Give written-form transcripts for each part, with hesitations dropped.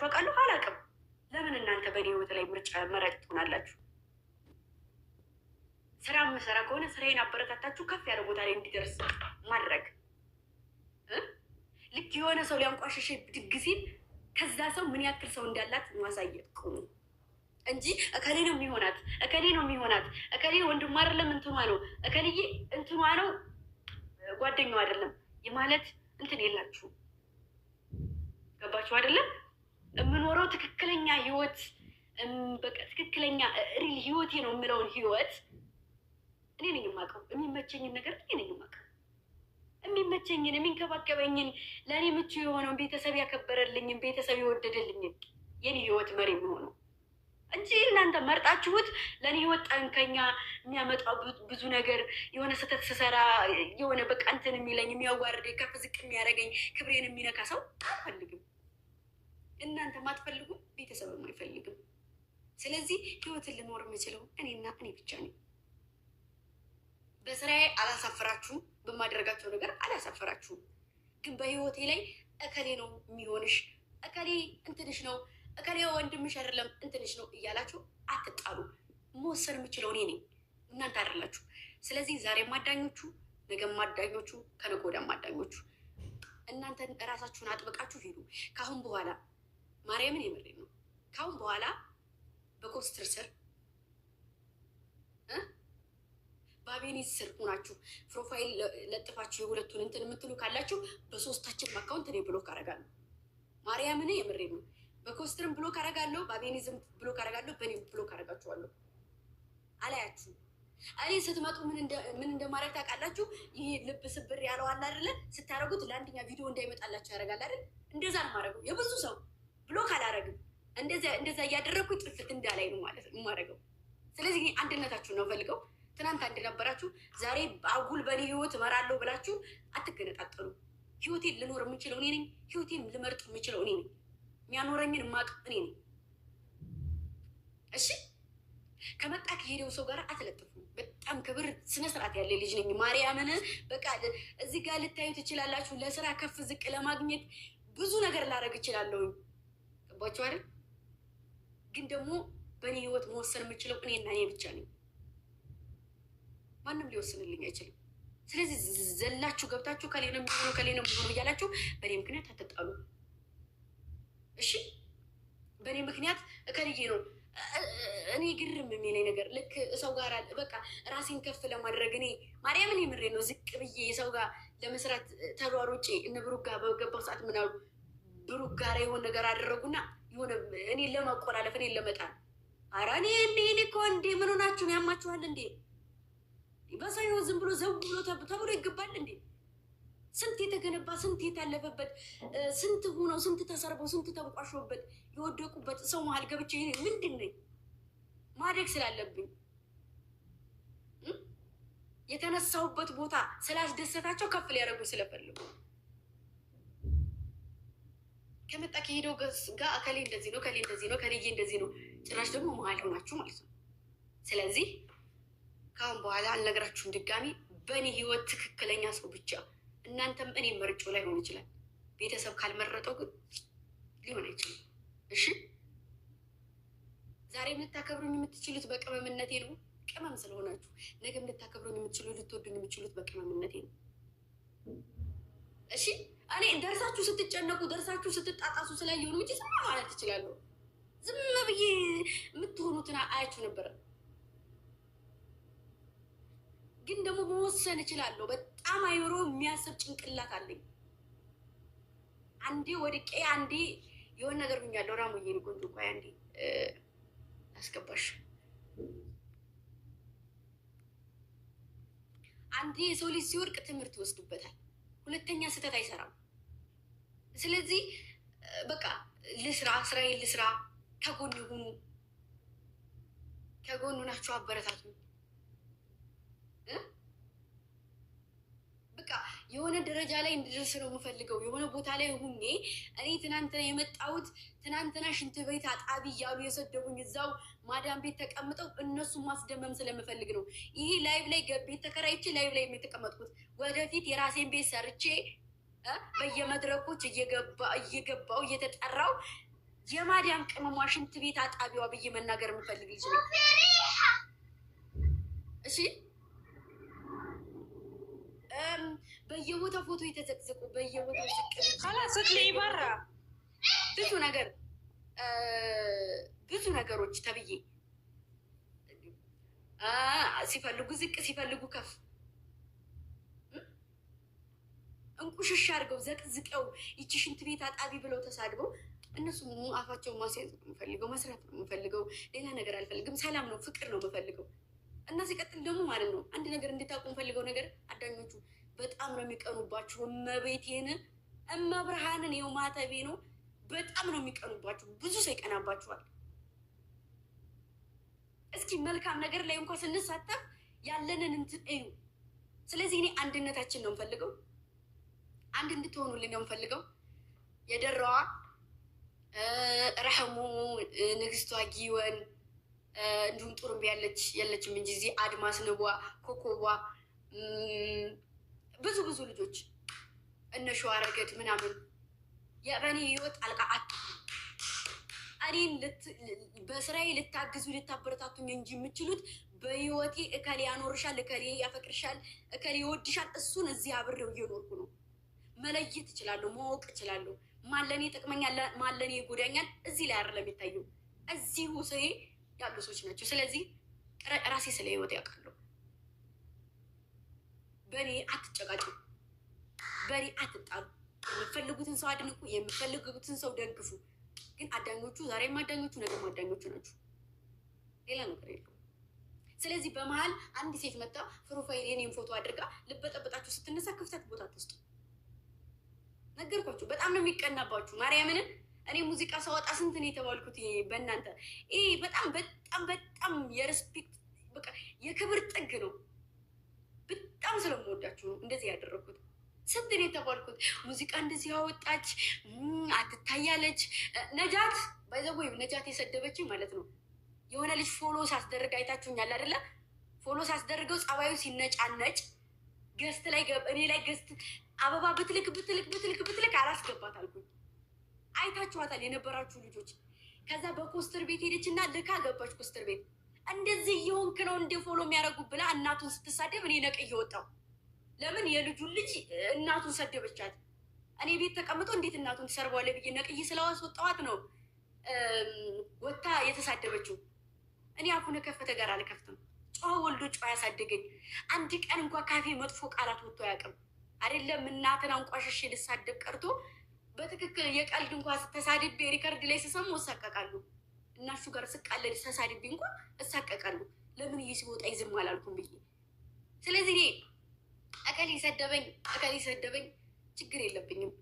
እንደምትመርጧቸው አውቃለሁ። አላውቅም። ለምን እናንተ በእኔ ህይወት ላይ ምርጫ መራጭ ትሆናላችሁ? ስራ የምሰራ ከሆነ ስራዬን አበረታታችሁ ከፍ ያለ ቦታ ላይ እንዲደርስ ማድረግ። ልክ የሆነ ሰው ሊያንቋሸሸ ብድግ ሲል ከዛ ሰው ምን ያክል ሰው እንዳላት ማሳየት ቁሙ እንጂ እከሌ ነው የሚሆናት፣ እከሌ ነው የሚሆናት፣ እከሌ ወንድሟ አይደለም እንትኗ ነው፣ እከሌዬ እንትኗ ነው ጓደኛው አይደለም የማለት እንትን የላችሁ። ገባችሁ አይደለም? የምኖረው ትክክለኛ ህይወት በቃ ትክክለኛ ሪል ህይወቴ ነው የምለውን ህይወት እኔ ነኝ የማውቀው። የሚመቸኝን ነገር እኔ ነኝ የማውቀው። የሚመቸኝን የሚንከባከበኝን ለእኔ ምቹ የሆነውን ቤተሰብ ያከበረልኝን ቤተሰብ የወደደልኝን የኔ ህይወት መሪ የሚሆነው እንጂ እናንተ መርጣችሁት ለእኔ ህይወት ጠንከኛ የሚያመጣው ብዙ ነገር የሆነ ስህተት ስሰራ የሆነ በቃ እንትን የሚለኝ የሚያዋርደኝ ከፍ ዝቅ የሚያደርገኝ ክብሬን የሚነካ ሰው አልፈልግም። እናንተም አትፈልጉም፣ ቤተሰብም አይፈልግም። ስለዚህ ህይወትን ልኖር የምችለው እኔና እኔ ብቻ ነኝ። በስራዬ አላሳፈራችሁም፣ በማደርጋቸው ነገር አላሳፈራችሁም። ግን በህይወቴ ላይ እከሌ ነው የሚሆንሽ፣ እከሌ እንትንሽ ነው፣ እከሌ ወንድምሽ አይደለም እንትንሽ ነው እያላችሁ አትጣሉ። መወሰን የምችለው እኔ ነኝ፣ እናንተ አይደላችሁ። ስለዚህ ዛሬ ማዳኞቹ፣ ነገ ማዳኞቹ፣ ከነገ ወዲያ ማዳኞቹ እናንተን እራሳችሁን አጥብቃችሁ ሂዱ። ካሁን በኋላ ማርያምን የምሬ ነው። ካሁን በኋላ በኮስትር ስር በአቤኔዝ ስር ሆናችሁ ፕሮፋይል ለጥፋችሁ የሁለቱን እንትን የምትሉ ካላችሁ በሶስታችን አካውንት እኔ ብሎክ አደርጋለሁ። ማርያምን የምሬ ነው። በኮስትርም ብሎክ አደርጋለሁ፣ በአቤኔዝም ብሎክ አደርጋለሁ፣ በእኔም ብሎክ አደርጋችኋለሁ። አላያችሁ እኔ ስትመጡ ምን እንደማድረግ ታውቃላችሁ? ይህ ልብ ስብር ያለው አለ አይደለ? ስታደርጉት ለአንደኛ ቪዲዮ እንዳይመጣላችሁ ያደርጋል አይደል? እንደዛ ነው የማደርገው። የብዙ ሰው ብሎክ አላደርግም። እንደዛ እያደረግኩ ጥፍት እንዳላይ ነው ማለት ነው የማደርገው። ስለዚህ አንድነታችሁ ነው ፈልገው። ትናንት አንድ ነበራችሁ፣ ዛሬ አጉል በእኔ ህይወት እመራለሁ ብላችሁ አትገነጣጠሉ። ህይወቴን ልኖር የምችለው እኔ ነኝ። ህይወቴን ልመርጥ የምችለው እኔ ነኝ። የሚያኖረኝን የማውቅ እኔ ነኝ። እሺ ከመጣ ከሄደው ሰው ጋር አትለጥፉ። በጣም ክብር ስነስርዓት ያለ ልጅ ነኝ። ማርያምን በቃ እዚህ ጋር ልታዩ ትችላላችሁ። ለስራ ከፍ ዝቅ ለማግኘት ብዙ ነገር ላደርግ እችላለሁኝ። ገባችሁ አይደል? ግን ደግሞ በእኔ ህይወት መወሰን የምችለው እኔና እኔ ብቻ ነኝ። ማንም ሊወስንልኝ አይችልም። ስለዚህ ዘላችሁ ገብታችሁ ከሌ ነው የሚሆነው ከሌ ነው የሚሆነው እያላችሁ በእኔ ምክንያት አትጣሉ። እሺ በእኔ ምክንያት እከልዬ ነው እኔ ግርም የሚለኝ ነገር ልክ ሰው ጋር በቃ ራሴን ከፍ ለማድረግ እኔ ማርያምን የምሬ ነው ዝቅ ብዬ ሰው ጋር ለመስራት ተሯሩጬ እነ ብሩክ ጋር በገባው ሰዓት ምናሉ ብሩክ ጋር የሆነ ነገር አደረጉና የሆነ እኔ ለማቆላለፍ እኔ ለመጣል ኧረ እኔ እኮ እንዴ ምን ሆናችሁን? ያማችኋል እንዴ? በሰው ህይወት ዝም ብሎ ዘው ብሎ ተብሎ ይገባል እንዴ? ስንት የተገነባ ስንት የታለፈበት ስንት ሆነው ስንት ተሰርበው ስንት ተንቋሾበት የወደቁበት ሰው መሀል ገብቼ ምንድን ነኝ? ማደግ ስላለብኝ የተነሳሁበት ቦታ ስላስደሰታቸው ከፍ ሊያደርጉ ስለፈልጉ ከመጣ ከሄደው ጋር እከሌ እንደዚህ ነው፣ እከሌ እንደዚህ ነው፣ እከሌዬ እንደዚህ ነው። ጭራሽ ደግሞ መሀል ሆናችሁ ማለት ነው። ስለዚህ ከአሁን በኋላ አልነግራችሁም ድጋሚ። በእኔ ህይወት ትክክለኛ ሰው ብቻ እናንተም እኔ መርጮ ላይ ሆን ይችላል። ቤተሰብ ካልመረጠው ግን ሊሆን አይችልም። እሺ ዛሬ ልታከብሩኝ የምትችሉት በቅመምነቴ ነው። ቅመም ስለሆናችሁ ነገም ልታከብሩኝ የምትችሉ ልትወዱኝ የምትችሉት በቅመምነቴ ነው። እሺ እኔ ደርሳችሁ ስትጨነቁ ደርሳችሁ ስትጣጣሱ ስላየሆኑ እንጂ ዝም ማለት ትችላለሁ። ዝም ብዬ የምትሆኑትን አያችሁ ነበረ። ግን ደግሞ መወሰን እችላለሁ። በጣም አይምሮ የሚያስብ ጭንቅላት አለኝ። አንዴ ወድቄ አንዴ የሆነ ነገር ብኛለሁ። ራሙዬ ነው ቆንጆ። ቆይ አንዴ አስገባሽ። አንዴ የሰው ልጅ ሲወድቅ ትምህርት ይወስድበታል። ሁለተኛ ስህተት አይሰራም። ስለዚህ በቃ ልስራ፣ ስራዬን ልስራ። ከጎን ሁኑ፣ ከጎኑ ናቸው፣ አበረታቱ። በቃ የሆነ ደረጃ ላይ እንድደርስ ነው የምፈልገው። የሆነ ቦታ ላይ ሁኜ እኔ ትናንትና የመጣሁት ትናንትና ሽንት ቤት አጣቢ እያሉ የሰደቡኝ እዛው ማዳም ቤት ተቀምጠው እነሱን ማስደመም ስለምፈልግ ነው። ይሄ ላይቭ ላይ ቤት ተከራይቼ ላይቭ ላይ የተቀመጥኩት ወደፊት የራሴን ቤት ሰርቼ በየመድረኮች እየገባው እየተጠራው የማዲያም ቅመሟ ሽንት ቤት አጣቢዋ ብዬ መናገር የምፈልግ ልጅ ነው። እሺ በየቦታው ፎቶ የተዘቅዘቁ በየቦታው ዝቅ ይበራ ብዙ ነገሮች ተብዬ ሲፈልጉ ዝቅ ሲፈልጉ ከፍ እንቁሽሽ አድርገው ዘቅዝቀው ይቺ ሽንት ቤት አጣቢ ብለው ተሳድበው እነሱ አፋቸውን ማስያዝ ነው የምፈልገው፣ መስራት ነው የምፈልገው፣ ሌላ ነገር አልፈልግም። ሰላም ነው ፍቅር ነው የምፈልገው። እና ሲቀጥል ደግሞ ማለት ነው አንድ ነገር እንድታውቁ የምፈልገው ነገር አዳኞቹ በጣም ነው የሚቀኑባችሁ። እመቤቴን እመብርሃንን ይኸው ማተቤ ነው። በጣም ነው የሚቀኑባችሁ። ብዙ ሰው ይቀናባችኋል። እስኪ መልካም ነገር ላይ እንኳን ስንሳተፍ ያለንን እንትን እዩ። ስለዚህ እኔ አንድነታችን ነው የምፈልገው። አንድ እንድትሆኑልኝ ነው የምፈልገው። የደራዋ ረሐሙ ንግስቷ ጊወን እንዲሁም ጡርምቢ የለችም እንጂ እዚህ አድማስ ንቧ ኮኮቧ ብዙ ልጆች እነ ሸዋረገድ ምናምን የበኔ ህይወት አልቃአት እኔን በስራዬ ልታግዙ ልታበረታቱኝ እንጂ የምችሉት በህይወቴ እከሌ ያኖርሻል፣ እከሌ ያፈቅርሻል፣ እከሌ ይወድሻል፣ እሱን እዚህ አብሬው እየኖርኩ ነው። መለየት እችላለሁ፣ ማወቅ እችላለሁ። ማለኔ ይጠቅመኛል፣ ማለኔ ይጎዳኛል። እዚህ ላይ አይደለም የሚታየው፣ እዚሁ ስሬ ያሉ ሰዎች ናቸው። ስለዚህ ራሴ ስለ ህይወት ያውቃለሁ። በእኔ አትጨቃጩ፣ በእኔ አትጣሉ። የምፈልጉትን ሰው አድንቁ፣ የምፈልጉትን ሰው ደግፉ። ግን አዳኞቹ ዛሬም አዳኞቹ ነገም አዳኞቹ ናቸው። ሌላ ነገር የለውም። ስለዚህ በመሀል አንድ ሴት መጣ ፕሮፋይል የኔም ፎቶ አድርጋ ልበጠበጣችሁ ስትነሳ ክፍተት ቦታ ትስጡ። ነገርኳችሁ። በጣም ነው የሚቀናባችሁ። ማርያምን እኔ ሙዚቃ ሳወጣ ስንት ነው የተባልኩት? በእናንተ ይሄ በጣም የሬስፔክት በቃ የክብር ጥግ ነው። በጣም ስለምወዳችሁ ነው እንደዚህ ያደረኩት። ስንት ነው የተባልኩት? ሙዚቃ እንደዚህ ያወጣች አትታያለች። ነጃት ባይዘወይ ነጃት የሰደበችኝ ማለት ነው። የሆነ ልጅ ፎሎ ሳስደርግ አይታችሁኛል አይደለ? ፎሎ ሳስደርገው ጸባዩ ሲነጫነጭ ገስት ላይ እኔ ላይ ገስት አበባ ብትልክ አላስገባት አልኩኝ። አይታችኋታል የነበራችሁ ልጆች። ከዛ በኮስተር ቤት ሄደች እና ልካ ገባች ኮስተር ቤት። እንደዚህ እየሆንክ ነው እንደ ፎሎ የሚያደርጉ ብላ እናቱን ስትሳደብ እኔ ነቅ እየወጣው። ለምን የልጁን ልጅ እናቱን ሰደበቻት። እኔ ቤት ተቀምጦ እንዴት እናቱን ትሰርበዋለህ ብዬ ነቅዬ ስለዋስወጣዋት ነው ወታ የተሳደበችው። እኔ አፉነ ከፈተ ጋር አልከፍትም። ጨዋ ወልዶ ጨዋ ያሳደገኝ። አንድ ቀን እንኳ ካፌ መጥፎ ቃላት ወጥቶ አያውቅም። አይደለም እናትን አንቋሸሽ ልሳደብ ቀርቶ በትክክል የቀልድ እንኳ ተሳድቤ ሪከርድ ላይ ስሰሙ እሳቀቃሉ። እናሹ ጋር ስቃለድ ተሳድቤ እንኳ እሳቀቃሉ። ለምን ይህ ሲወጣ ይዝም አላልኩም ብዬ። ስለዚህ እኔ አካል ሰደበኝ ችግር የለብኝም።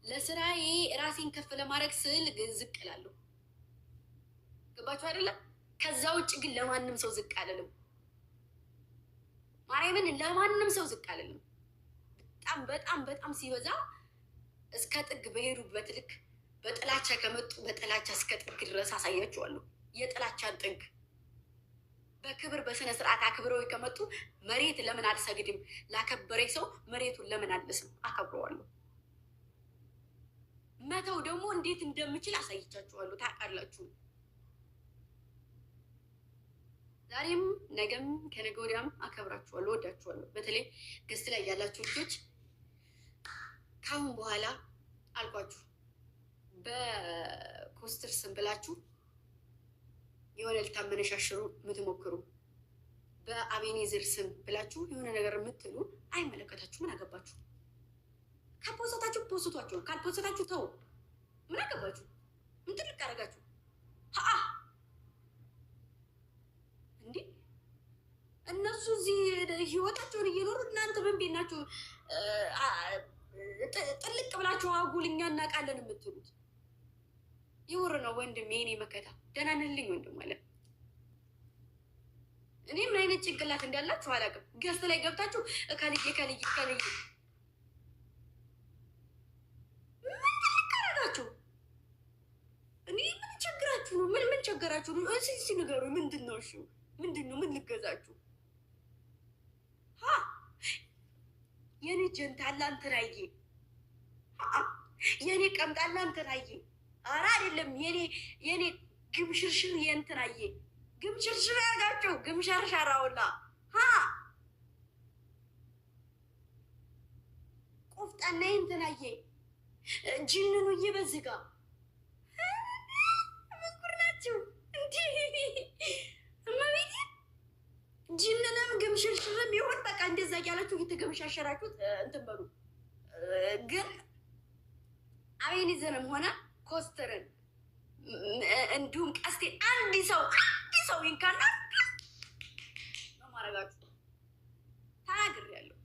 ለስራዬ ራሴን ከፍ ለማድረግ ስል ዝቅ እላለሁ። ገባችሁ አይደለም? ከዛ ውጭ ግን ለማንም ሰው ዝቅ አልልም። ማርያምን ለማንም ሰው ዝቅ አልልም። በጣም ሲበዛ እስከ ጥግ በሄዱበት ልክ በጥላቻ ከመጡ በጥላቻ እስከ ጥግ ድረስ አሳያችኋለሁ። የጥላቻን ጥግ በክብር በስነ ስርዓት አክብረው ከመጡ መሬት ለምን አልሰግድም? ላከበረኝ ሰው መሬቱን ለምን አልስም? አከብረዋለሁ። መተው ደግሞ እንዴት እንደምችል አሳይቻችኋለሁ። ታውቃላችሁ። ዛሬም ነገም ከነገ ወዲያም አከብራችኋለሁ፣ ወዳችኋለሁ። በተለይ ገስት ላይ ያላችሁ ልጆች ካሁን በኋላ አልኳችሁ በኮስተር ስም ብላችሁ የሆነ ልታመነሻሽሩ የምትሞክሩ፣ በአቤኔዘር ስም ብላችሁ የሆነ ነገር የምትሉ አይመለከታችሁ። ምን አገባችሁ? ካልፖሰታችሁ ፖስቷችሁ፣ ካልፖሰታችሁ ተው። ምን አገባችሁ? ምን ትልቅ አደረጋችሁ? እንዴ እነሱ እዚህ ህይወታቸውን እየኖሩ እናንተ ምን ቤት ናችሁ ጥልቅ ብላችሁ አጉልኛ እናውቃለን የምትሉት? ይውር ነው ወንድሜ፣ የኔ መከታ ደህና ነህልኝ ወንድም አለ። እኔ ምን አይነት ጭንቅላት እንዳላችሁ አላውቅም። ገስት ላይ ገብታችሁ ከልዬ ምን ትልቀረጋችሁ? እኔ ምን ቸግራችሁ ነው? ምን ቸገራችሁ ነው? እስኪ ንገሩ። ምንድን ነው? እሺ ምንድን ነው? ምን ልገዛችሁ? የኔ ጀንታላ እንትናዬ፣ የኔ ቀምጣላ እንትናዬ ኧረ አይደለም የኔ ግምሽርሽር የእንትናዬ ግምሽርሽር ያርጋችሁ ግምሸርሸራውላ ቆፍጣና የእንትናዬ ጅንኑዬ በዚህ ጋር ምንጉር ናችሁ እንዲህ እመቤቴ ጅንንም ግምሽርሽርም ይሆን በቃ እንደዛ እያላችሁ እየተገምሻሸራችሁት እንትን በሉ። ግን አቤኒዘንም ሆነ ኮስተርን እንዲሁም ቀስቴን አንድ ሰው ይንካና በማረጋችሁ ተናግሬያለሁ።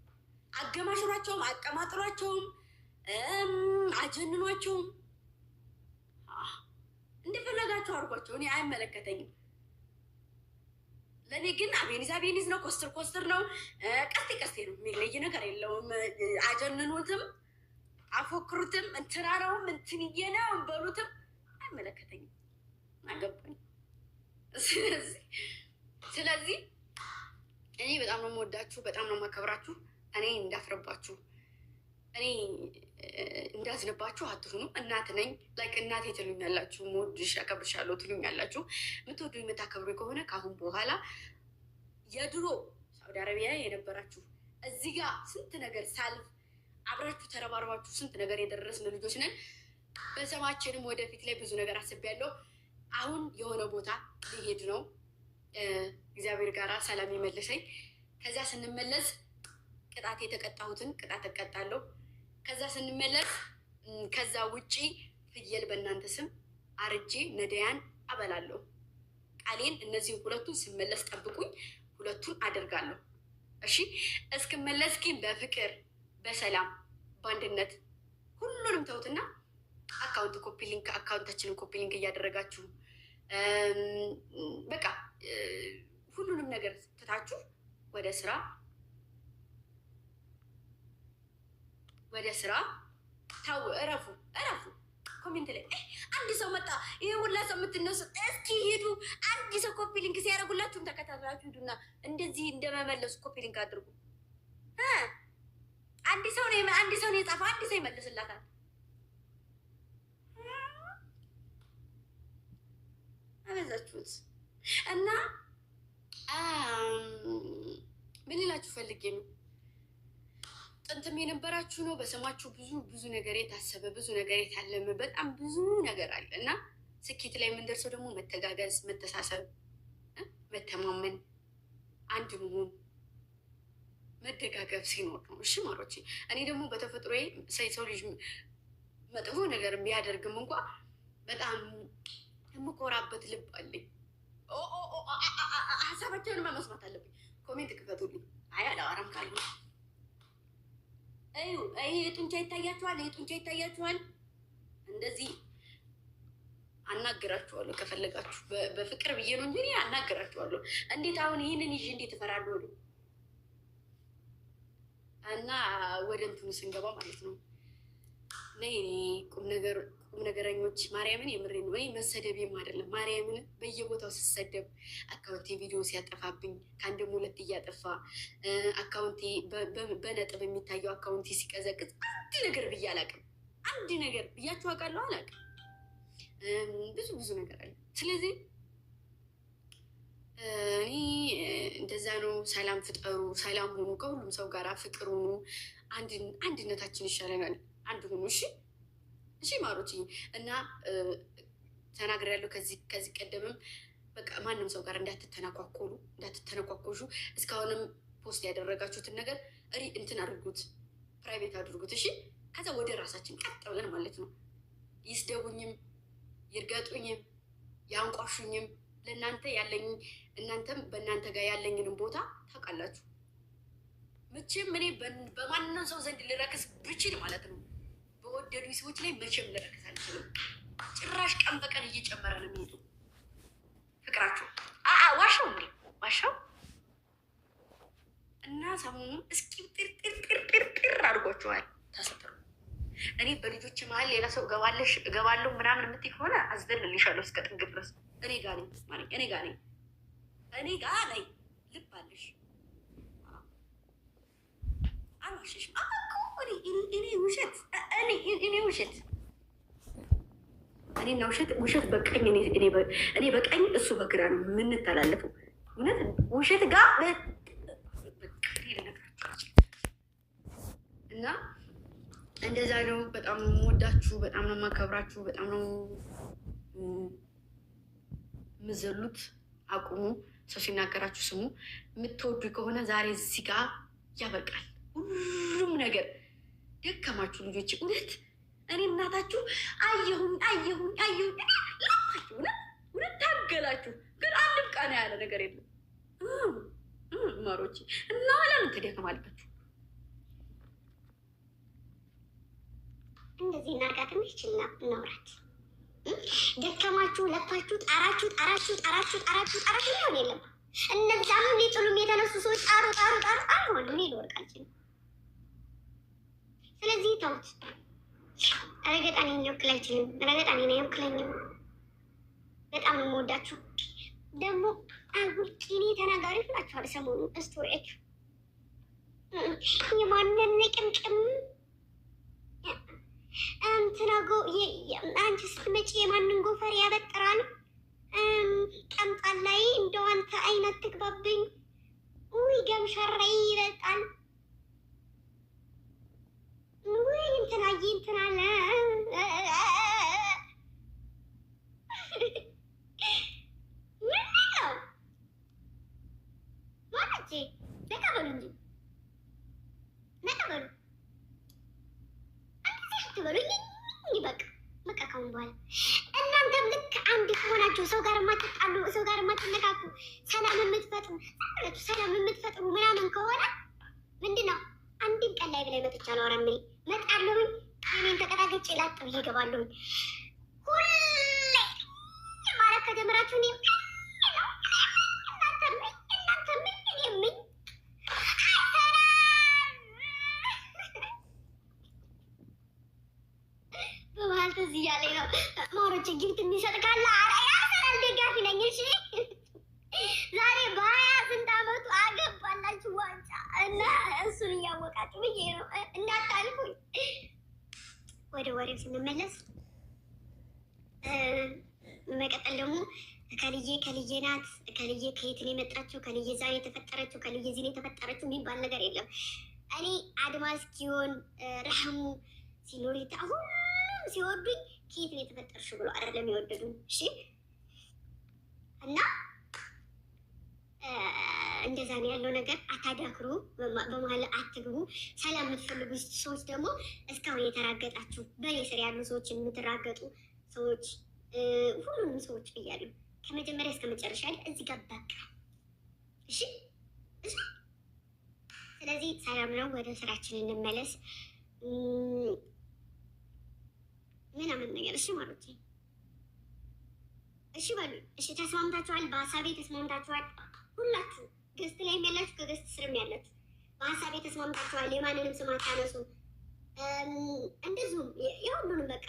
አገማሽሯቸውም አቀማጥሯቸውም አጀንኗቸውም እንደፈለጋችሁ አድርጓቸው። እኔ አይመለከተኝም። ለእኔ ግን አቤኒዝ ነው፣ ኮስተር ነው፣ ቀስቴ ነው። የሚለይ ነገር የለውም። አጀንኑትም አፎክሩትም እንትና ነውም እንትንዬ ነው በሉትም አይመለከተኝም። አገባኝ። ስለዚህ እኔ በጣም ነው የምወዳችሁ፣ በጣም ነው የማከብራችሁ። እኔ እንዳፍረባችሁ እኔ እንዳዝንባችሁ አትሁኑ። እናት ነኝ። ላይክ እናቴ ትሉኛላችሁ፣ የምወድሽ አከብርሻለሁ ትሉኛላችሁ። የምትወዱ የምታከብሩ ከሆነ ከአሁን በኋላ የድሮ ሳውዲ አረቢያ የነበራችሁ እዚህ ጋር ስንት ነገር ሳልፍ አብራችሁ ተረባርባችሁ ስንት ነገር የደረስን ልጆች ነን። በሰማችንም ወደፊት ላይ ብዙ ነገር አስቤያለሁ። አሁን የሆነ ቦታ ሊሄድ ነው። እግዚአብሔር ጋር ሰላም ይመልሰኝ። ከዛ ስንመለስ ቅጣት የተቀጣሁትን ቅጣት እቀጣለሁ። ከዛ ስንመለስ ከዛ ውጪ ፍየል በእናንተ ስም አርጄ ነዳያን አበላለሁ። ቃሌን እነዚህ ሁለቱን ስመለስ ጠብቁኝ። ሁለቱን አደርጋለሁ። እሺ እስክመለስ ግን በፍቅር በሰላም በአንድነት ሁሉንም ተውትና አካውንት ኮፒ ሊንክ አካውንታችንን ኮፒ ሊንክ እያደረጋችሁ በቃ ሁሉንም ነገር ትታችሁ ወደ ስራ ታው እረፉ። ኮሜንት ላይ አንድ ሰው መጣ፣ ይሄ ሁላ ሰው የምትነሱ እስኪ ሂዱ። አንድ ሰው ኮፒ ሊንክ ሲያደርጉላችሁም ተከታትላችሁ ሂዱና እንደዚህ እንደመመለሱ ኮፒ ሊንክ አድርጉ። አንድ ሰው ነው የጻፈ፣ አንድ ሰው ይመልስላታል። አበዛችሁት። እና ምን ልላችሁ ፈልጌ ነው፣ ጥንትም የነበራችሁ ነው። በስማችሁ ብዙ ነገር የታሰበ ብዙ ነገር የታለመ በጣም ብዙ ነገር አለ እና ስኬት ላይ የምንደርሰው ደግሞ መተጋገዝ፣ መተሳሰብ፣ መተማመን፣ አንድ መሆን፣ መደጋገብ ሲኖር ነው። እሺ ማሮቼ፣ እኔ ደግሞ በተፈጥሮዬ ሰው ልጅ መጥፎ ነገር ቢያደርግም እንኳ በጣም የምኮራበት ልብ አለኝ። ሀሳባቸውን መስማት አለብኝ። ኮሜንት ክፈቱልኝ። አይ አላወራም ካሉ ይሄ የጡንቻ ይታያችኋል። እንደዚህ አናግራችኋለሁ። ከፈለጋችሁ በፍቅር ብዬ ነው እንጂ አናግራችኋለሁ። እንዴት አሁን ይህንን ይዤ እንዴት እፈራለሁ? እና ወደ እንትኑ ስንገባ ማለት ነው ቁም ነገረኞች ማርያምን የምሬ ነው። እኔ መሰደቤም አይደለም ማርያምን በየቦታው ስሰደብ አካውንቴ ቪዲዮ ሲያጠፋብኝ ከአንድም ሁለት እያጠፋ አካውንቴ በነጥብ የሚታየው አካውንቴ ሲቀዘቅዝ አንድ ነገር ብዬ አላውቅም። አንድ ነገር ብያችሁ አውቃለሁ? አላውቅም። ብዙ ነገር አለ። ስለዚህ እኔ እንደዛ ነው። ሰላም ፍጠሩ፣ ሰላም ሆኑ፣ ከሁሉም ሰው ጋር ፍቅር ሆኑ። አንድነታችን ይሻለናል። አንድ ሆኑ። እሺ ማሮች እና ተናግሬያለሁ። ከዚህ ቀደምም በቃ ማንም ሰው ጋር እንዳትተነኳኮሹ። እስካሁንም ፖስት ያደረጋችሁትን ነገር እንትን አድርጉት፣ ፕራይቬት አድርጉት። እሺ ከዛ ወደ ራሳችን ቀጥ ብለን ማለት ነው። ይስደቡኝም፣ ይርገጡኝም፣ ያንቋሹኝም ለእናንተ ያለኝ እናንተም በእናንተ ጋር ያለኝንም ቦታ ታውቃላችሁ። መቼም እኔ በማንም ሰው ዘንድ ልረክስ ብችል ማለት ነው በወደዱ ሰዎች ላይ መቼም ልረክስ አልችልም። ጭራሽ ቀን በቀን እየጨመረ ነው የሚሄዱ ፍቅራቸው። ዋሻው ዋሻው እና ሰሞኑን እስኪ ጥርጥር አድርጓቸዋል። ታሰጥሩ እኔ በልጆች መሀል ሌላ ሰው እገባለሁ ምናምን የምትይ ከሆነ አስዘልልሻለሁ እስከ ጥግ ድረስ። እኔ ጋ ነኝ ማለት እኔ ጋ ነኝ። ልብ አለሽ አልዋሸሽም። እኔ ውሸት እኔና ውሸት በቀኝ እኔ በቀኝ እሱ በግራ ነው የምንተላለፈው። እውነት ውሸት ጋር እና እንደዛ ነው። በጣም ነው የምወዳችሁ፣ በጣም ነው የማከብራችሁ፣ በጣም ነው የምዘሉት። አቁሙ። ሰው ሲናገራችሁ ስሙ። የምትወዱ ከሆነ ዛሬ እዚህ ጋር ያበቃል ሁሉም ነገር። ደከማችሁ ልጆች፣ እውነት እኔ እናታችሁ አየሁኝ እውነት ታገላችሁ፣ ግን አንድም ቀን ያለ ነገር የለም ማሮቼ። እና ለምን ትደክማላችሁ? እንደዚህ እናርጋትም ይችልና እናውራት። ደከማችሁ፣ ለፋችሁ፣ ጣራችሁ ሊሆን የለም። እነዛም ሊጥሉም የተነሱ ሰዎች ጣሩ አይሆንም። እኔ ልወርቅ አልችልም። ስለዚህ ተውት። ረገጣኔ ወክል አይችልም። ረገጣኔ ነው ወክለኝም። በጣም ነው የምወዳችሁ። ደግሞ አጉልቂኔ ተናጋሪዎች ናቸዋል። ሰሞኑ ስቶሪያችሁ የማንን ቅምቅም እንትናጎ አንቺ ስትመጪ የማንን ጎፈር ያበጥራል ቀምጣል ላይ እንደው አንተ አይነት ትግባብኝ። ውይ ገምሸራይ ይበልጣል። ውይ እንትናዬ እንትናለ ምነው ማለቼ ነቀበሉ እንጂ ነቀበሉ በሉኝ። በቃ ካሁን በኋላ እናንተም ልክ አንድ ከሆናችሁ ሰው ጋር የማትጣሉ ሰው ጋር የማትነካኩ ሰላም የምትፈጥሩ ምናምን ከሆነ ምንድን ነው አንድን ቀን ላይ ብላይ መጥቻ ነው አረምኔ መጣለሁኝ። እኔን ተቀጣገጭ ላጥ ብዬ እገባለሁኝ። ሁሌ ማለት ከጀመራችሁ እኔ እናንተ ምን የምኝ በመሀል ትዝ እያለኝ ነው ማሮቼ ጊፍት የሚሰጥ ካለ ያሰራል ደጋፊ ነኝ። እሺ ዛሬ በሀያ ስንት አመቱ አገባላችሁ ዋንጫ እና እሱን እያወቃችሁ ብዬ ነው እንዳታልፉኝ። ወደ ወሬው ስንመለስ መቀጠል ደግሞ ከልዬ ናት፣ ከልዬ ከየት ነው የመጣችው፣ ከልዬ ዛሬ የተፈጠረችው፣ ከልዬ ዚህ ነው የተፈጠረችው የሚባል ነገር የለም። እኔ አድማስ ኪዮን ረሐሙ ሲኖሪታ ሁሉም ሲወዱኝ ከየት ነው የተፈጠርሽው ብሎ አይደለም የወደዱኝ። እሺ እና እንደዛ ነው ያለው ነገር። አታዳክሩ፣ በመሀል አትግቡ። ሰላም የምትፈልጉ ሰዎች ደግሞ እስካሁን የተራገጣችሁ በእኔ ስር ያሉ ሰዎች የምትራገጡ ሰዎች ሁሉንም ሰዎች ብያለሁ ከመጀመሪያ እስከ መጨረሻ እዚህ ጋር በቃ እሺ። ስለዚህ ሰላም ነው። ወደ ስራችን እንመለስ ምናምን ነገር እሺ ማለት ነው። እሺ በሉ እሺ። ተስማምታችኋል? በሀሳቤ ተስማምታችኋል? ሁላችሁ ገስት ላይም ያላችሁ ከገስት ስርም ያላችሁ በሀሳቤ ተስማምታችኋል? የማንንም ስም አታነሱ። እንደዚሁም የሁሉንም በቃ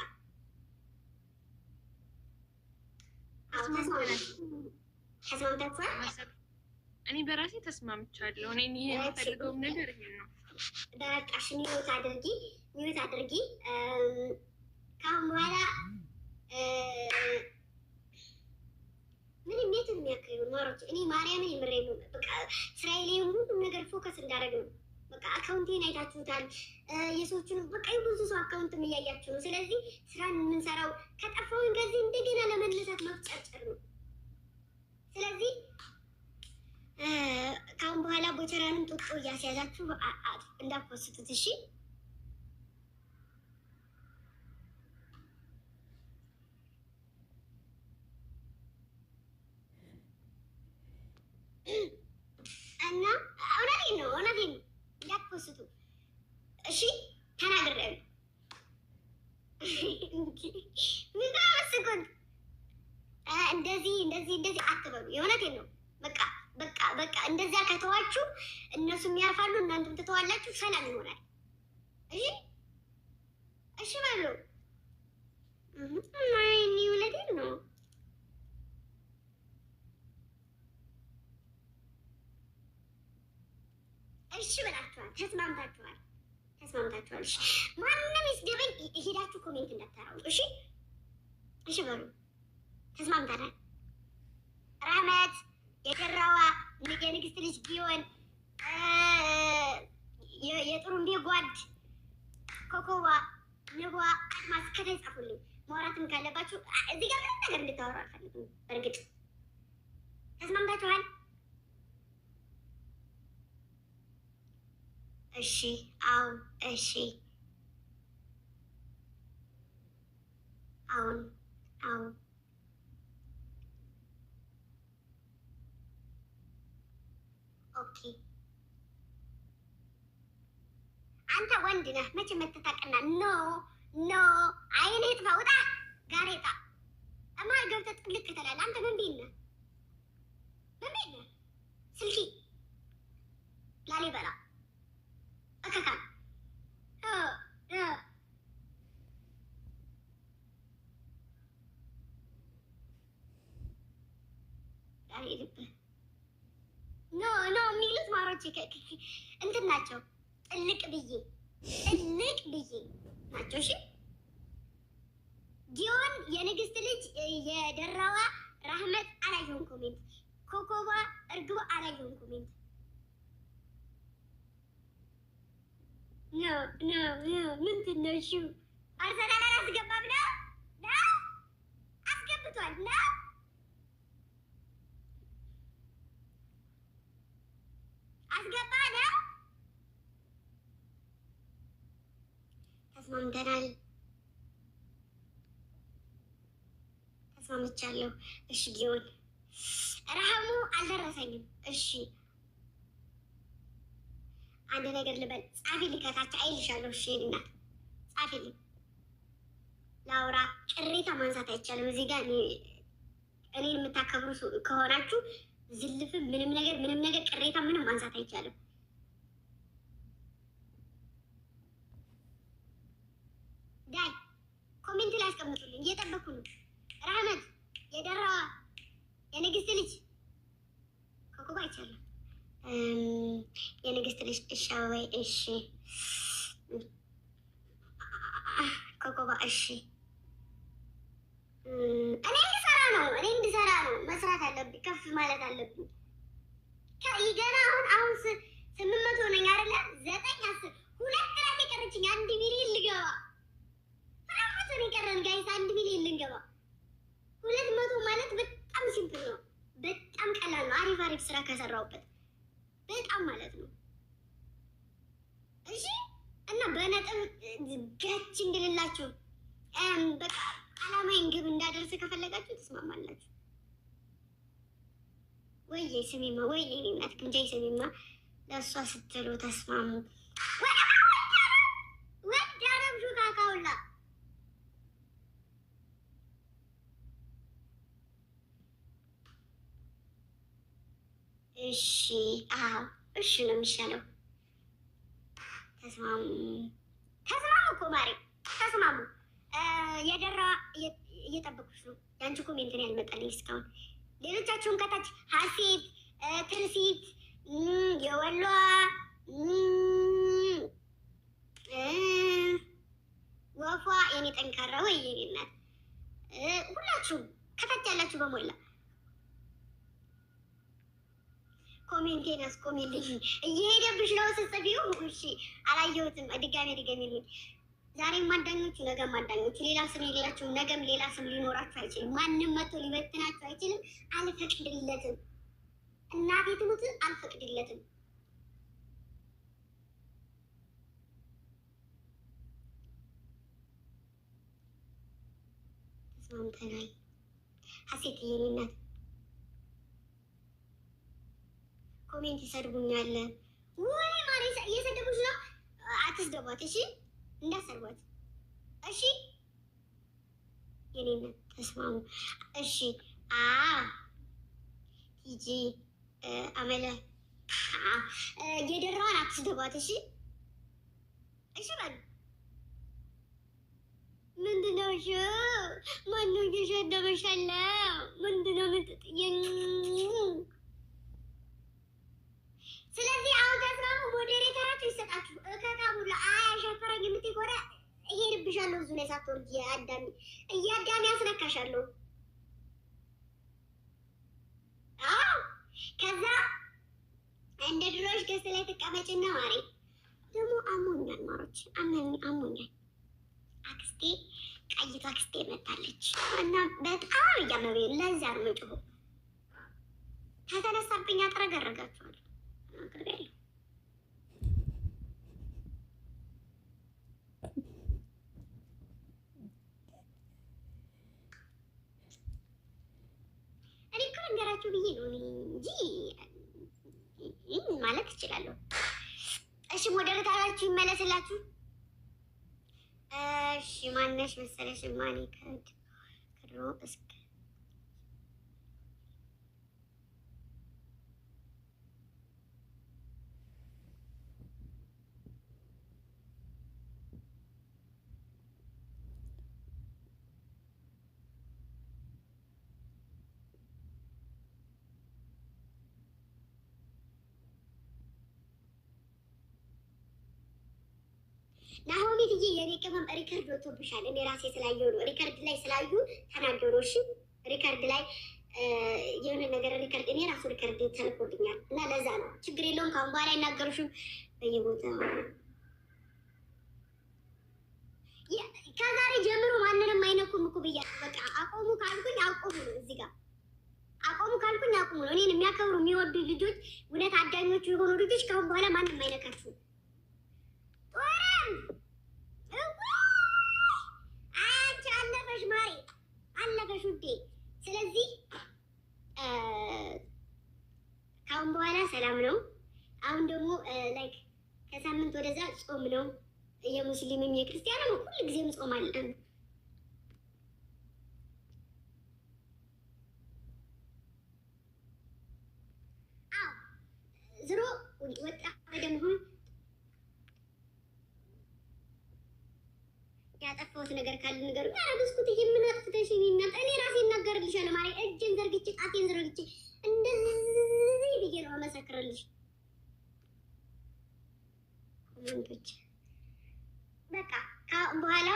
ተስማምታችኋል? እኔ በራሴ ተስማምቻለሁ። እኔ የምፈልገውም ነገር ይሄን ነው። በቃሽ ሚዩት አድርጊ። ከአሁን በኋላ ምንም የት የሚያክል ማሮች እኔ ማርያምን የምሬ ነው። በቃ እስራኤል ሁሉም ነገር ፎከስ እንዳደረግ ነው። በቃ አካውንቴን አይታችሁታል። የሰዎቹን በቃ ብዙ ሰው አካውንትም እያያችሁ ነው። ስለዚህ ስራን የምንሰራው ከጠፋውን ከዚህ እንደገና ለመነሳት መፍጨርጨር ነው። ስለዚህ ከአሁን በኋላ ቦቸራንም ጡጦ እያስያዛችሁ እንዳትፖስቱት እሺ። እና እውነቴን ነው እንዳትፖስቱ እሺ። ተናግሬያለሁ። ምን ታመስኩት? እንደዚህ አትበሉ። የእውነቴን ነው። በቃ እንደዚያ ከተዋችሁ እነሱም ያርፋሉ፣ እናንተም ትተዋላችሁ፣ ሰላም ይሆናል። እሺ በሉ። እውነቴን ነው። እሺ ብላችኋል፣ ተስማምታችኋል። እሺ ማንም ይስደበኝ ሄዳችሁ ኮሜንት እንዳታራው እሺ። እሺ በሉ ተስማምተናል። ረህመት የደራዋ የንግስት ልጅ ቢሆን የጥሩምቤ ጓድ ኮኮባ ንቧ አድማስ ከታይ ጻፉልኝ። ማውራትም ካለባችሁ እዚህ ጋር ምንም ነገር እንድታወሩ አልፈልግም። በእርግጥ ተስማምታችኋል? እሺ አዎ እሺ አሁን አዎ ኦኬ። አንተ ወንድ ነህ መቼ መተታቀና ኖ ኖ አይኔ ጥፋ ውጣ ጋሬጣ እማል ገብተህ ጥልቅ ትላለህ። አንተ ምን ቤት ነህ? ምን ቤት ነህ? ስልኪ ላሊበላ እከካ ኖ ኖ የሚሉት ማሮች እንትን ናቸው። ጥልቅ ብዬ ናቸው። እሺ ጊዮን የንግስት ልጅ የደራዋ ራህመት አላየሁም ኮሜንት። ኮኮባ እርግቦ አላየሁም ኮሜንት። ኖ ኖ ኖ ምንድን ነው? እሺ አርሰናል አላስገባም ነው አስገብቷል ነው አስገባ ነው። ተስማምተናል። ተስማምቻለሁ። እሺ ጊዮን ረሃሙ አልደረሰኝም። እሺ አንድ ነገር ልበል። ጻፊልኝ ከታች አይልሻለሁ። እሺ እናት ጻፊልኝ። ላውራ ቅሬታ ማንሳት አይቻልም። እዚህ ጋር እኔን የምታከብሩ ከሆናችሁ ዝልፍም ምንም ነገር ቅሬታ ምንም ማንሳት አይቻልም። ዳይ ኮሜንት ላይ አስቀምጡልኝ። እየጠበኩ ነው። ራህመት የደራዋ የንግስት ልጅ ኮኮባ አይቻለሁ። የንግስት ልጅ እሺ አበባዬ እሺ ኮኮባ እሺ እኔ እንድሰራ ነው መስራት አለብኝ። ከፍ ማለት አለብኝ። ገና አሁን 800 ነኝ አይደለ? 9 10 ሁለት ላይ የቀረችኝ 1 ሚሊዮን ልገባ 200 ነው የቀረን ጋይስ። 1 ሚሊዮን ልንገባ 200 ማለት በጣም ሲምፕል ነው። በጣም ቀላል ነው። አሪፍ ስራ ከሰራሁበት በጣም ማለት ነው። እሺ እና በነጥብ ገች እንድልላችሁ በቃ አላማዬን ግብ እንዳደርስ ከፈለጋችሁ ትስማማላችሁ። ወይዬ ስሚማ፣ ወይዬ እናት ክንጃይ ስሚማ፣ ለእሷ ስትሉ ተስማሙ። ወዳረም ሹካካውላ እሺ፣ አዎ እሺ ነው የሚሻለው። ተስማሙ እኮ ማሬ ተስማሙ። የደራ እየጠበኩሽ ነው። የአንቺ ኮሜንት ነው ያልመጣልኝ እስካሁን። ሌሎቻችሁን ከታች ሀሴት፣ ትርሲት፣ የወሏ ወፏ፣ የኔ ጠንካራ ወይ የኔ እናት ሁላችሁም ከታች ያላችሁ በሞላ ኮሜንቴን አስቆሚልኝ። እየሄደብሽ ነው ስትጽፊው። እሺ አላየሁትም። ድጋሜልኝ። ዛሬም ማዳኞቹ ነገም ማዳኞቹ፣ ሌላ ስም የሌላችሁም። ነገም ሌላ ስም ሊኖራችሁ አይችልም። ማንም መጥቶ ሊበትናችሁ አይችልም። አልፈቅድለትም። እናቴ ትሙት አልፈቅድለትም። ተስማምተናል። ሀሴት የኔ እናት ኮሜንት ይሰድቡኛል። ወይ ማሪ እየሰደቡሽ ነው። አትስደቧት እሺ፣ እንዳሰርቧት እሺ። የኔ እናት ተስማሙ እሺ። ቲጂ አመለ የደራዋን አትስደቧት እሺ። እሺ በሉ። ምንድነው? እሺ ማነው እየሰደበሻለ? ምንድነው ምትጥየኝ? ስለዚህ አሁን ተስማሙ። ሞዴሬተራችሁ ይሰጣችሁ። እከካሙላ አያሸፈረኝ የምትይ ከሆነ እሄድብሻለሁ እዙ ላይ ሳትወርጂ እያዳሚ ያስነካሻለሁ። አዎ ከዛ እንደ ድሮሽ ገዝት ላይ ትቀመጭና ማሬ ደግሞ አሞኛል፣ ማሮች አሞኛል። አክስቴ ቀይቷ አክስቴ መታለች እና በጣም እያመመኝ ለዛ ነው የምጮኸው። ከተነሳብኝ አጥረገረጋችኋል ነገር እኔ እኮ ነገራችሁ ብዬ ነው እንጂ ማለት እችላለሁ። እሺ ወደ ርታላችሁ ይመለስላችሁ። እሺ ማነሽ መሰለሽ ማኔ ከድሮ እስከ ናሆሚ ትዬ የኔ ቅመም ሪከርድ ወጥቶብሻል። እኔ ራሴ ስላየው ነው። ሪከርድ ላይ ስላዩ ተናደው ነው። እሺ ሪከርድ ላይ የሆነ ነገር ሪከርድ እኔ ራሱ ሪከርድ ተልኮልኛል እና ለዛ ነው። ችግር የለውም። ካሁን በኋላ አይናገሩሽም በየቦታው። ከዛሬ ጀምሮ ማንንም አይነኩም እኮ ብያለሁ። በቃ አቆሙ ካልኩኝ አቆሙ ነው። እዚህ ጋር አቆሙ ካልኩኝ አቆሙ ነው። እኔን የሚያከብሩ የሚወዱ ልጆች፣ እውነት አዳኞቹ የሆኑ ልጆች ካሁን በኋላ ማንም አይነካችሁም። አንቺ አለፈሽ ማሬ አለፈሽ ውዴ። ስለዚህ ካሁን በኋላ ሰላም ነው። አሁን ደግሞ ላይክ ከሳምንት ወደዛ ጾም ነው። የሙስሊምም የክርስቲያንም ሁሉ ጊዜም ጾም አለን። አዎ ዝሮ ወጣ ደግሞ ያጠፋሁት ነገር ካለ ነገር ያረግስኩት ምን አጥፍተሽ ይናጣ እኔ ራሴ እናገርልሻለሁ። ማሪ እጄን ዘርግቼ ጣቴን ዘርግቼ እንደዚህ ብዬ ነው መሰክርልሽ። ኮሜንቶች በቃ በኋላ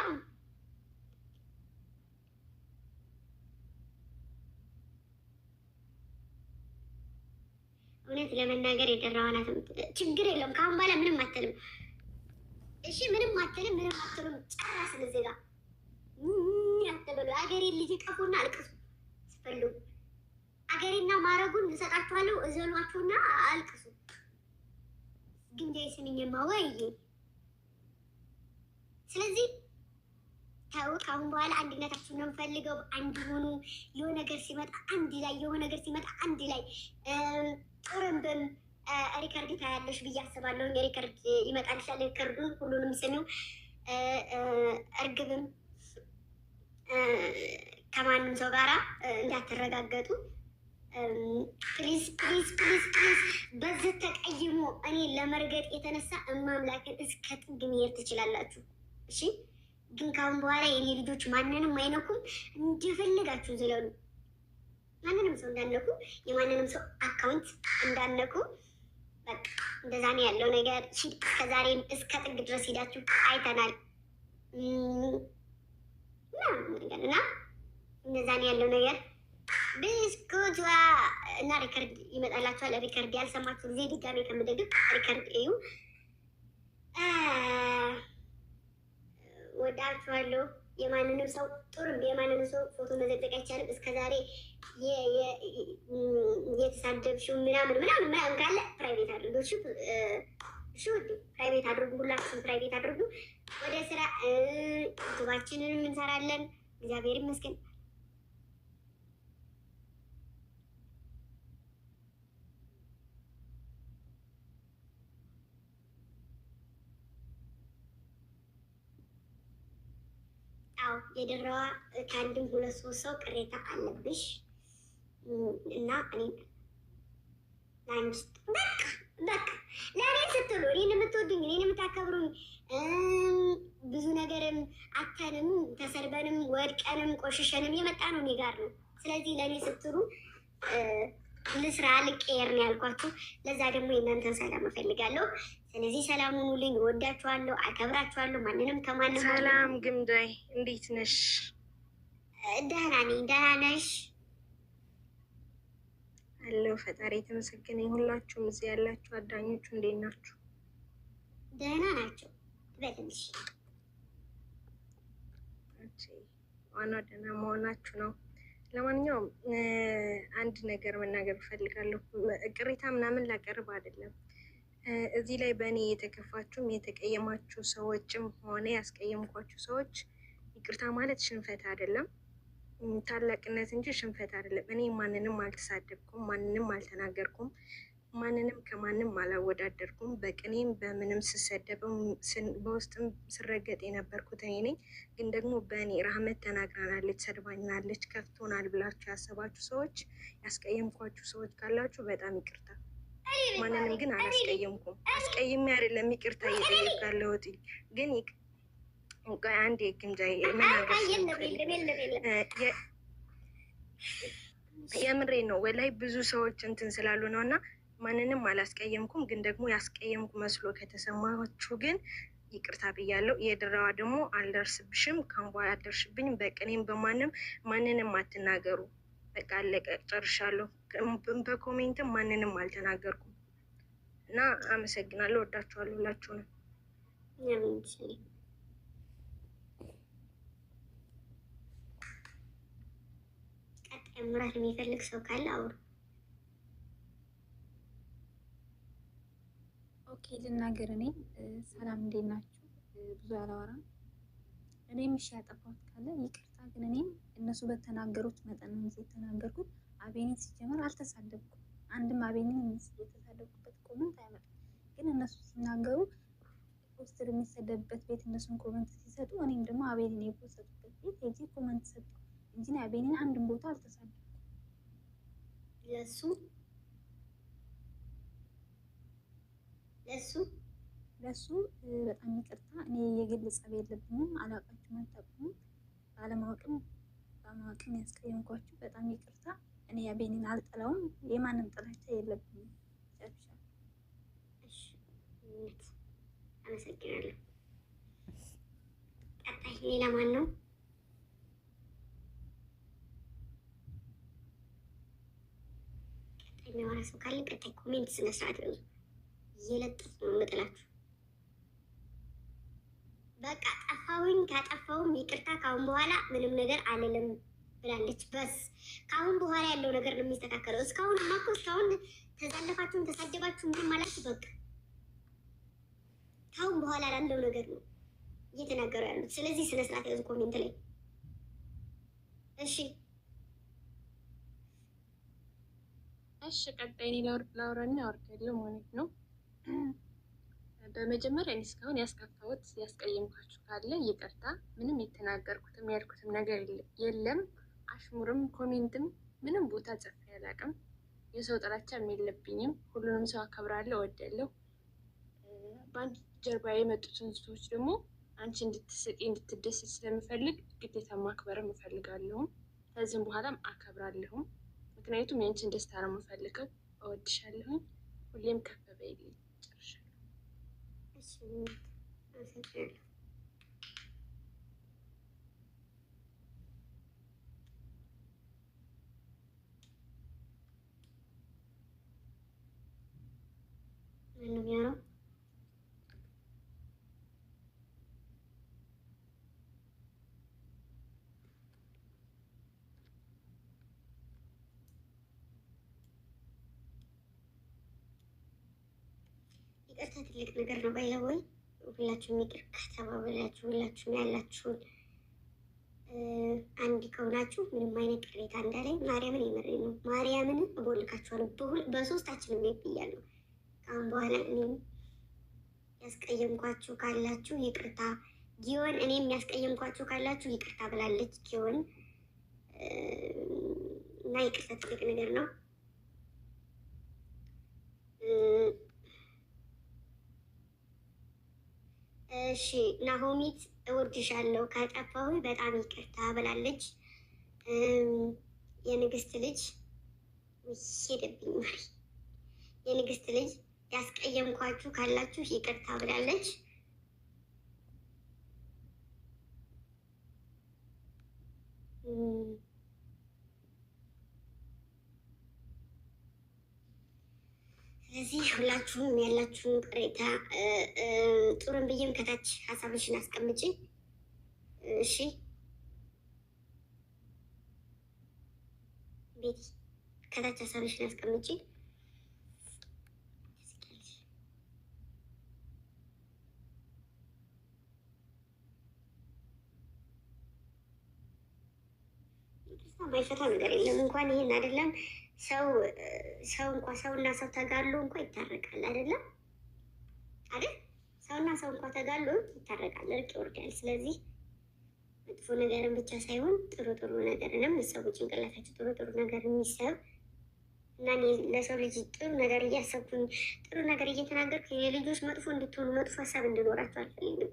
እውነት ለመናገር የደራዋናትም ችግር የለውም። ከአሁን በኋላ ምንም አትልም። እሺ ምንም አትልም፣ ምንም አትሉም። ጨረስን። እዚህ ጋር ያተበሉ አገሬ ልጅ ቀፉና አልቅሱ ስፈልጉ አገሬና ማረጉን እንሰጣችኋለሁ። እዘሏችሁና አልቅሱ። ግንጃይ ስንኝማ ወይ ስለዚህ ታው ካሁን በኋላ አንድነታችሁን ነው የምፈልገው። አንድ ሆኑ። የሆነ ነገር ሲመጣ አንድ ላይ፣ የሆነ ነገር ሲመጣ አንድ ላይ ጥርምብም ሪከርድ ታያለሽ ብዬ አስባለሁ። ሪከርድ ይመጣልሻል። ሪከርዱን ሁሉንም ስሚው። እርግብም ከማንም ሰው ጋራ እንዳትረጋገጡ ፕሊዝ ፕሊዝ ፕሊዝ ፕሊዝ። በዚህ ተቀይሞ እኔ ለመርገጥ የተነሳ እማምላክን እስከ ጥግ መሄድ ትችላላችሁ። እሺ ግን ካሁን በኋላ የኔ ልጆች ማንንም አይነኩም። እንደፈለጋችሁ ዝለሉ። ማንንም ሰው እንዳነኩ፣ የማንንም ሰው አካውንት እንዳነኩ። በቃ እንደዛ ነው ያለው ነገር። እስከዛሬም እስከ ጥግ ድረስ ሄዳችሁ አይተናል እና እንደዛ ነው ያለው ነገር። ብስኩቷ እና ሪከርድ ይመጣላችኋል። ሪከርድ ያልሰማችሁ ጊዜ ድጋሜ ከምደግፍ ሪከርድ እዩ። ወዳችኋለሁ። የማንንም ሰው ጡርም የማንንም ሰው ፎቶ መዘግዘቅ አይቻልም። እስከዛሬ የተሳደብሽው ምናምን ካለ ፕራይቬት አድርጉ። እሺ ውድ ፕራይቬት አድርጉ። ሁላችሁም ፕራይቬት አድርጉ። ወደ ስራ ዩቱባችንንም እንሰራለን። እግዚአብሔር ይመስገን። አዎ የደራዋ ከአንድም ሁለት ሶስት ሰው ቅሬታ አለብሽ እና እኔ ለአንድ በቃ ለእኔ ስትሉ እኔን የምትወዱኝ እኔን የምታከብሩኝ ብዙ ነገርም አተንም ተሰርበንም ወድቀንም ቆሽሸንም የመጣ ነው እኔ ጋር ነው። ስለዚህ ለእኔ ስትሉ ልስራ ልቀየር ነው ያልኳችሁ። ለዛ ደግሞ የእናንተን ሰላም እፈልጋለሁ። ስለዚህ ሰላም ሁኑልኝ። እወዳችኋለሁ፣ አከብራችኋለሁ። ማንንም ከማንም ሰላም ግምዳይ፣ እንዴት ነሽ? ደህና ነኝ። ደህና ነሽ? አለው ፈጣሪ የተመሰገነ። ሁላችሁም እዚህ ያላችሁ አዳኞቹ እንዴት ናችሁ? ደህና ናቸው በትንሽ ዋናው ደህና መሆናችሁ ነው። ለማንኛውም አንድ ነገር መናገር እፈልጋለሁ። ቅሬታ ምናምን ላቀርብ አይደለም። እዚህ ላይ በእኔ የተከፋችሁም የተቀየማችሁ ሰዎችም ሆነ ያስቀየምኳችሁ ሰዎች ይቅርታ ማለት ሽንፈት አይደለም፣ ታላቅነት እንጂ ሽንፈት አይደለም። እኔ ማንንም አልተሳደብኩም፣ ማንንም አልተናገርኩም፣ ማንንም ከማንም አላወዳደርኩም። በቅኔም በምንም ስሰደብም በውስጥም ስረገጥ የነበርኩት እኔ ነኝ። ግን ደግሞ በእኔ ራህመት ተናግራናለች፣ ሰድባኛለች፣ ከፍቶናል ብላችሁ ያሰባችሁ ሰዎች፣ ያስቀየምኳችሁ ሰዎች ካላችሁ በጣም ይቅርታ። ማንንም ግን አላስቀየምኩም። አስቀይሜ አይደለም ይቅርታ እየጠየቅኩ ያለሁት። ግን አንድ የግምጃ የምሬ ነው። ወላይ ብዙ ሰዎች እንትን ስላሉ ነው እና ማንንም አላስቀየምኩም። ግን ደግሞ ያስቀየምኩ መስሎ ከተሰማችሁ ግን ይቅርታ ብያለሁ። የድራዋ ደግሞ አልደርስብሽም፣ ካምቧ አልደርስብኝም። በቅኔም ማንንም አትናገሩ። በቃ አለቀ፣ ጨርሻለሁ። በኮሜንትም ማንንም አልተናገርኩም እና አመሰግናለሁ። ወዳችኋለሁ ሁላችሁ ነው። ቀጣይ ምራት የሚፈልግ ሰው ካለ አውሩ። ኦኬ ልናገር። እኔ ሰላም እንዴት ናችሁ? ብዙ አላወራም። እኔም እሺ ያጠፋሁት ካለ ይቅርታ። ግን እኔም እነሱ በተናገሩት መጠን ነው የተናገርኩት። አቤኔን ሲጀመር አልተሳደብኩም። አንድም አቤኔን የተሳደብኩበት ኮመንት አይመጣም። ግን እነሱ ሲናገሩ ፖስት የሚሰደብበት ቤት እነሱን ኮመንት ሲሰጡ እኔም ደግሞ አቤኔን የፖስተበት ቤት ሄጄ ኮመንት ሰጡ እንጂ አቤኔን አንድም ቦታ አልተሳደብኩም። ለሱ በጣም ይቅርታ። እኔ የግል ጸብ የለብኝም። አላውቃችሁም፣ አታውቁም። በማወቅም ያስቀየምኳችሁ በጣም ይቅርታ። እኔ አቤኔን አልጠላውም። የማንም ጥላቻ የለብኝም። አመሰግናለሁ። ቀጣይ ሌላ ማን ነው? ቀጣይ የሚያወራ ሰው ካለ ቀጣይ ኮሜንት ስነስርዓት ነው እየለጠፍ ነው የምጥላችሁ። በቃ ጠፋሁኝ። ካጠፋሁም ይቅርታ። ካሁን በኋላ ምንም ነገር አልልም ብላለች። በስ ካሁን በኋላ ያለው ነገር ነው የሚስተካከለው። እስካሁን ማኮ እስካሁን ተዛለፋችሁም ተሳደባችሁ ምንም አላችሁ። በቃ ካሁን በኋላ ላለው ነገር ነው እየተናገሩ ያሉት። ስለዚህ ስነ ስርዓት ያዙ ኮሜንት ላይ እሺ። ቀጣይ እኔ ላውራና አወርዳለሁ ማለት ነው። በመጀመሪያ እኔ እስካሁን ያስከፋሁት ያስቀየምኳችሁ ካለ ይቅርታ። ምንም የተናገርኩትም ያልኩትም ነገር የለም። አሽሙርም ኮሜንትም ምንም ቦታ ጽፌ አላውቅም። የሰው ጥላቻም የለብኝም። ሁሉንም ሰው አከብራለሁ፣ እወዳለሁ። በአንድ ጀርባ የመጡትን ሰዎች ደግሞ አንቺ እንድትስቂ እንድትደሰት ስለምፈልግ ግዴታ ማክበርም እፈልጋለሁም። ከዚህም በኋላም አከብራለሁም። ምክንያቱም የአንቺን ደስታ ነው የምፈልገው። እወድሻለሁኝ። ሁሌም ከፍ በይልኝ። ይቅርታ ትልቅ ነገር ነው። ባይዘወይ ሁላችሁም ይቅር ከተባበላችሁ ሁላችሁም ያላችሁን አንድ ከሆናችሁ ምንም አይነት ቅሬታ እንዳለኝ ማርያምን የመሬ ነው። ማርያምን እቦልካችኋለሁ። በሶስታችንም ቤት ብያለሁ። ከአሁን በኋላ እኔም ያስቀየምኳችሁ ካላችሁ ይቅርታ። ጊዮን እኔም ያስቀየምኳችሁ ካላችሁ ይቅርታ ብላለች ጊዮን እና ይቅርታ ትልቅ ነገር ነው። እሺ ናሆሚት እወድሻለሁ ካጠፋሁ በጣም ይቅርታ ብላለች። የንግስት ልጅ ሄደብኝ ማሪ የንግስት ልጅ ያስቀየምኳችሁ ካላችሁ ይቅርታ ብላለች። ስለዚህ ሁላችሁም ያላችሁን ቅሬታ ጥሩን ብዬም ከታች ሀሳብሽን አስቀምጪ እሺ። ቤቲ ከታች ሀሳብሽን አስቀምጪ። ማይፈታ ነገር የለም። እንኳን ይሄን አይደለም ሰው ሰውና ሰው ተጋሎ እንኳን ይታረቃል አይደለም አይደል? ሰውና ሰው እንኳን ተጋሎ ይታረቃል፣ እርቅ ይወርዳል። ስለዚህ መጥፎ ነገርን ብቻ ሳይሆን ጥሩ ጥሩ ነገርንም ሰው ጭንቅላታቸው ጥሩ ነገር የሚሰብ እና ለሰው ልጅ ጥሩ ነገር እያሰብኩኝ ጥሩ ነገር እየተናገርኩ የልጆች መጥፎ እንድትሆኑ መጥፎ ሀሳብ እንድኖራቸው አልፈልግም።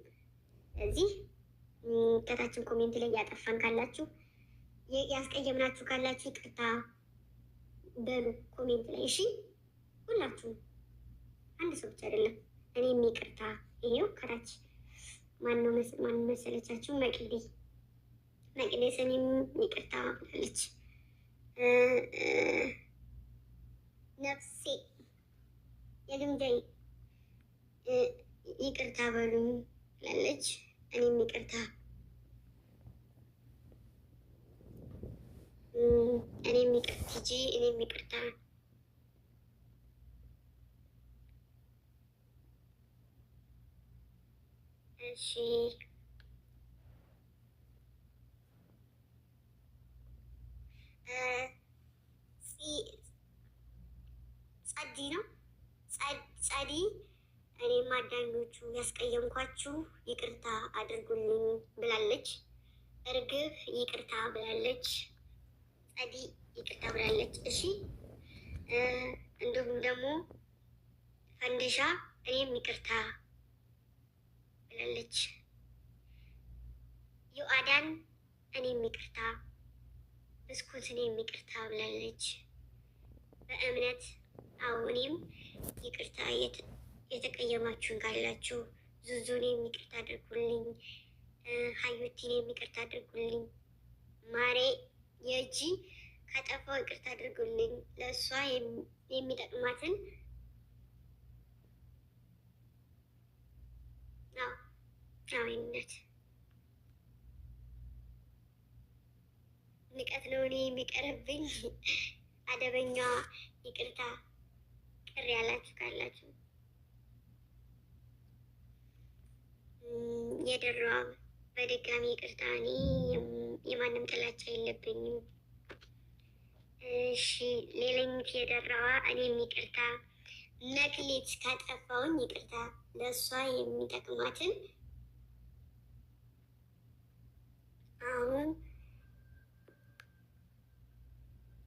ስለዚህ ከታችን ኮሜንት ላይ ያጠፋን ካላችሁ ያስቀየምናችሁ ካላችሁ ይቅርታ በሉ ኮሜንት ላይ እሺ። ሁላችሁም አንድ ሰው ብቻ አይደለም። እኔም ይቅርታ ይሄው ከታች ማን መሰለቻችሁ? መቅዴ ሰኔም ይቅርታ ብላለች። ነፍሴ የልምጃይ ይቅርታ በሉኝ ብላለች። እኔም ይቅርታ እኔም ይቅርታ ሂጂ እኔም ይቅርታ እሺ። ጸዲ ነው ጸዲ እኔም አዳኞቹ ያስቀየምኳችሁ ይቅርታ አድርጉልኝ ብላለች። እርግብ ይቅርታ ብላለች። ጸዲ ይቅርታ ብላለች። እሺ እንዲሁም ደግሞ ፈንዲሻ እኔም ይቅርታ ብላለች። ዮአዳን እኔም ይቅርታ፣ ብስኩት እኔም ይቅርታ ብላለች። በእምነት አዎ እኔም ይቅርታ የተቀየማችሁን ካላችሁ ዙዙ እኔም ይቅርታ አድርጉልኝ። ሀዩቲ እኔም ይቅርታ አድርጉልኝ። ማሬ የእጂ ከጠፋው ይቅርታ አድርጉልኝ። ለእሷ የሚጠቅማትን አዊነት ንቀት ነው እኔ የሚቀርብኝ። አደበኛ ይቅርታ ቅር ያላችሁ ካላችሁ የደራዋ በድጋሚ ይቅርታ። እኔ የማንም ጥላቻ የለብኝም። እሺ ሌላኝት የደራዋ እኔም ይቅርታ። መክሊት ካጠፋውኝ ይቅርታ። ለእሷ የሚጠቅማትን አሁን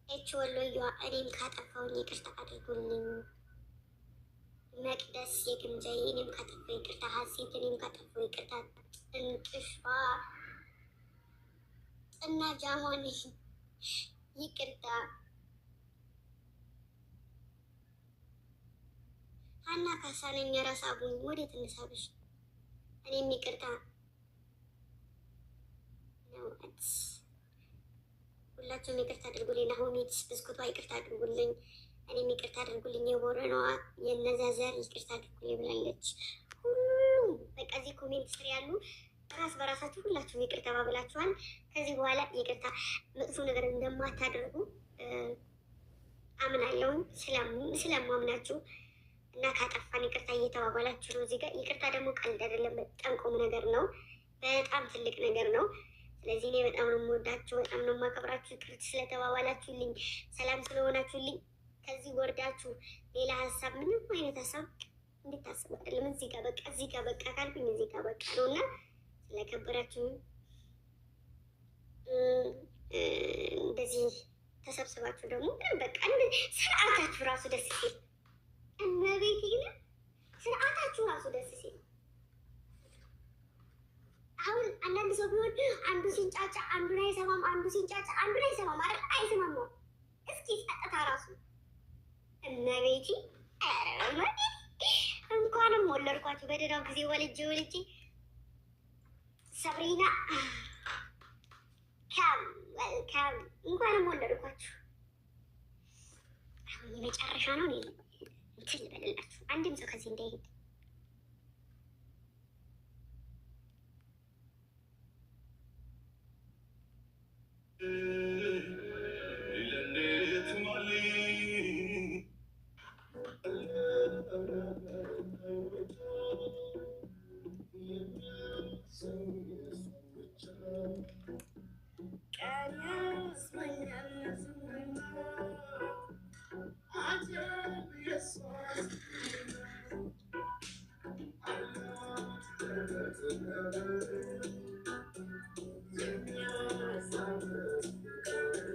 ኤች ወሎየዋ እኔም ካጠፋውኝ ይቅርታ አድርጉልኝ። መቅደስ የግምጃዬ እኔም ካጠፋው ይቅርታ። ሀሴት እኔም ካጠፋው ይቅርታ። ጥንቅሿ ጥና ጃማን ይቅርታ። ሀና ካሳነኝ ረሳቡኝ ወዴት እንሳብሽ? እኔም ይቅርታ ነው። ሁላችሁም ይቅርታ አድርጉልኝ። ናሆሚት ብስኩቷ ይቅርታ አድርጉልኝ። እኔም ይቅርታ አድርጉልኝ። የቦረናዋ የነዚያ ዘር ይቅርታ አድርጉልኝ ብላለች። ሁሉም በቃ እዚህ ኮሜንት ስር ያሉ ራስ በራሳችሁ ሁላችሁም ይቅርታ ባብላችኋል። ከዚህ በኋላ ይቅርታ መጥፎ ነገር እንደማታደርጉ አምናለሁ ስለማምናችሁ እና ካጠፋን ይቅርታ እየተባባላችሁ ነው። እዚህ ጋር ይቅርታ ደግሞ ቀልድ አይደለም፣ በጣም ቁም ነገር ነው። በጣም ትልቅ ነገር ነው። ስለዚህ እኔ በጣም ነው የምወዳችሁ፣ በጣም ነው የማከብራችሁ። ይቅርታ ስለተባባላችሁልኝ፣ ሰላም ስለሆናችሁልኝ ከዚህ ወርዳችሁ ሌላ ሀሳብ ምንም አይነት ሀሳብ እንድታስቡ አይደለም። እዚህ ጋር በቃ ካልኩኝ እዚህ ጋር በቃ ነው እና ስለከበራችሁ እንደዚህ ተሰብስባችሁ ደግሞ በቃ ስርዓታችሁ ራሱ ደስ ሲል እመቤቴ ግን ስርዓታችሁ ራሱ ደስ ሲል አሁን አንዳንድ ሰው ቢሆን አንዱ ሲንጫጫ አንዱን አይሰማም፣ አንዱ ሲንጫጫ አንዱን አይሰማም አይደል? አይሰማም ነው። እስኪ ጸጥታ ራሱ ቤቲ እንኳንም ወለድኳችሁ በደህናው ጊዜ ወልጄ ሰብሪና ካም እንኳንም ወለድኳችሁ። አሁን የመጨረሻ ነው። እኔ እንትን ልበልላችሁ፣ አንድም ሰው ከዚህ እንዳይሄድ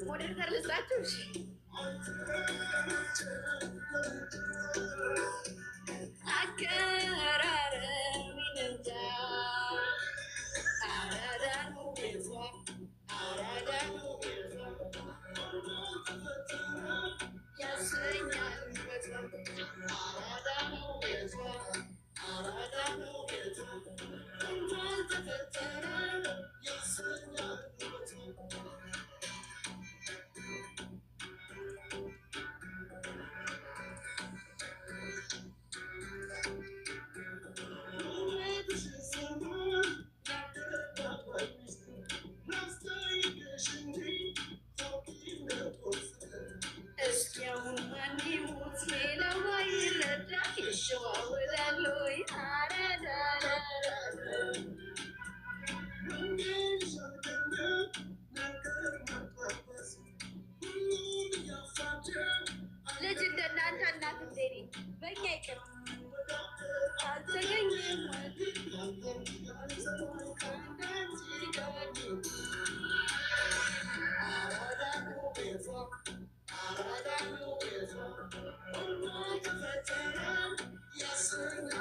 ሞዴሬተር ልስጣችሁ። ልጅ እንደናንተ እናት ዜሪ በእኛ ይቅር አልተገኘም። Yes,